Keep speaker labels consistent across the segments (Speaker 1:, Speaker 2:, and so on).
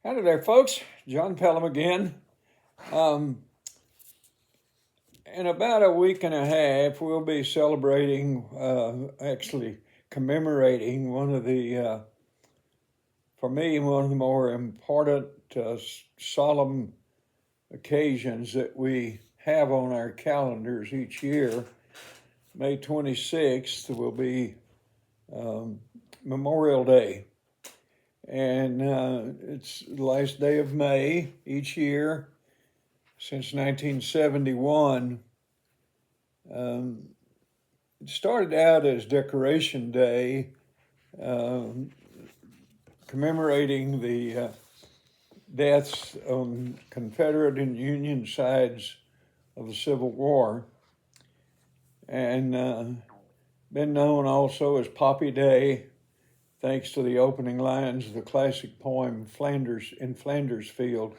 Speaker 1: Howdy there, folks. John Pelham again. Um, in about a week and a half, we'll be celebrating, actually commemorating one of the, for me, one of the more important solemn occasions that we have on our calendars each year. May 26th will be Memorial Day. And it's the last day of May each year since 1971. It started out as Decoration Day, commemorating the deaths on Confederate and Union sides of the Civil War, and been known also as Poppy Day, thanks to the opening lines of the classic poem Flanders Field.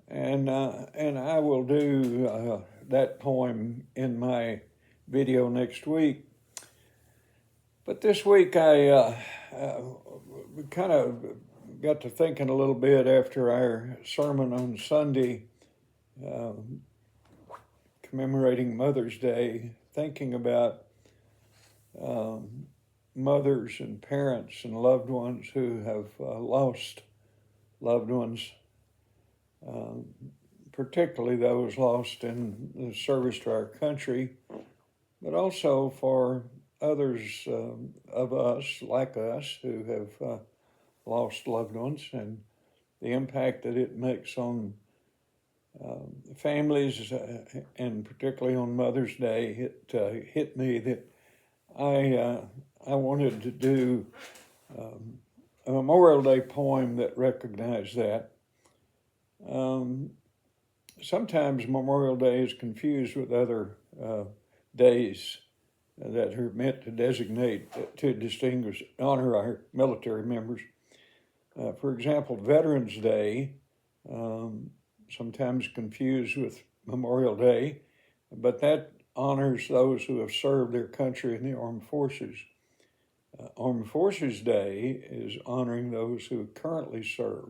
Speaker 1: And I will do that poem in my video next week. But this week I kind of got to thinking a little bit after our sermon on Sunday, commemorating Mother's Day, thinking about mothers and parents and loved ones who have lost loved ones, particularly those lost in the service to our country, but also for others of us, like us, who have lost loved ones, and the impact that it makes on families, and particularly on Mother's Day. It hit me that I wanted to do a Memorial Day poem that recognized that. Sometimes Memorial Day is confused with other days that are meant to designate, to distinguish, honor our military members. For example, Veterans Day, sometimes confused with Memorial Day, but that honors those who have served their country in the armed forces. Armed Forces Day is honoring those who currently serve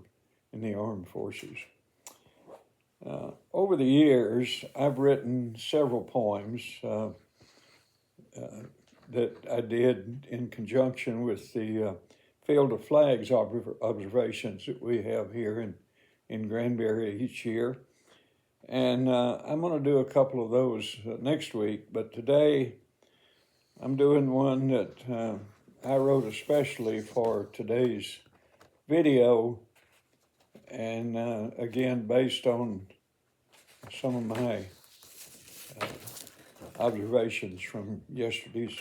Speaker 1: in the armed forces. Over the years, I've written several poems that I did in conjunction with the Field of Flags observations that we have here in Granbury each year. And I'm going to do a couple of those next week, but today I'm doing one that I wrote especially for today's video, and again, based on some of my observations from yesterday's,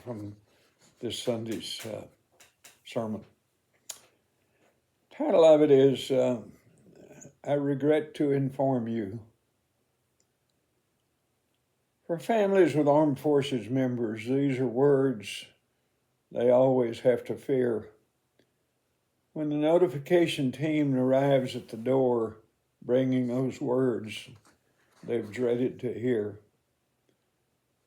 Speaker 1: from this Sunday's sermon. Title of it is, I regret to inform you. For families with armed forces members, these are words they always have to fear. When the notification team arrives at the door, bringing those words they've dreaded to hear.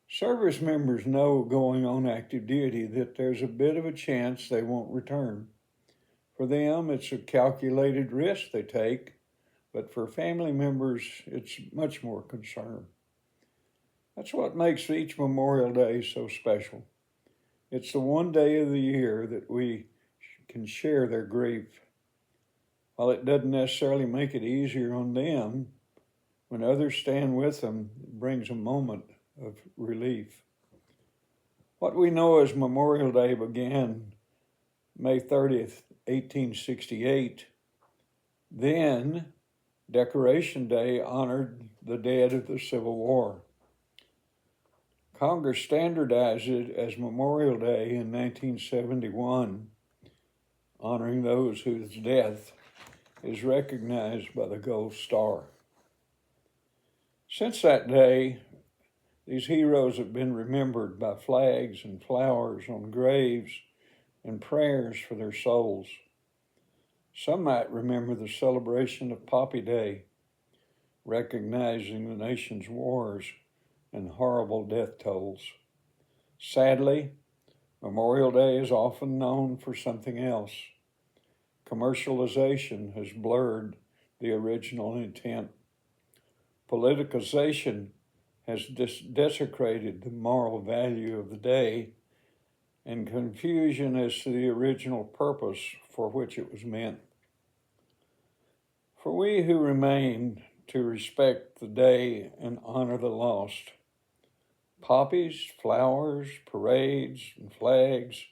Speaker 1: Service members know going on active duty that there's a bit of a chance they won't return. For them, it's a calculated risk they take, but for family members, it's much more concern. That's what makes each Memorial Day so special. It's the one day of the year that we can share their grief. While it doesn't necessarily make it easier on them, when others stand with them, it brings a moment of relief. What we know as Memorial Day began May 30th, 1868. Then, Decoration Day honored the dead of the Civil War. Congress standardized it as Memorial Day in 1971, honoring those whose death is recognized by the Gold Star. Since that day, these heroes have been remembered by flags and flowers on graves and prayers for their souls. Some might remember the celebration of Poppy Day, recognizing the nation's wars and horrible death tolls. Sadly, Memorial Day is often known for something else. Commercialization has blurred the original intent. Politicization has desecrated the moral value of the day, and confusion as to the original purpose for which it was meant. For we who remain to respect the day and honor the lost, poppies, flowers, parades, and flags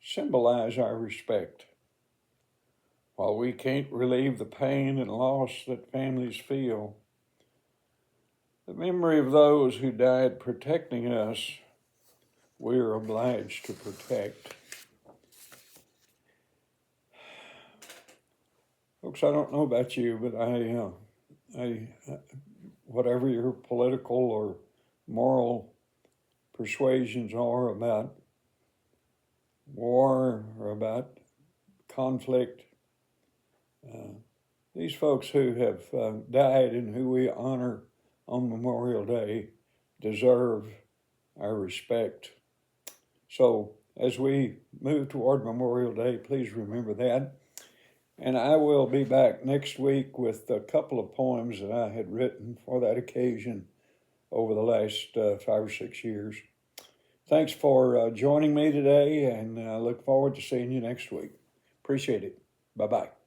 Speaker 1: symbolize our respect. While we can't relieve the pain and loss that families feel, the memory of those who died protecting us, we are obliged to protect. Folks, I don't know about you, but I whatever your political or moral persuasions are about war or about conflict, these folks who have died and who we honor on Memorial Day deserve our respect. So as we move toward Memorial Day, please remember that. And I will be back next week with a couple of poems that I had written for that occasion over the last 5 or 6 years. Thanks for joining me today, and I look forward to seeing you next week. Appreciate it. Bye-bye.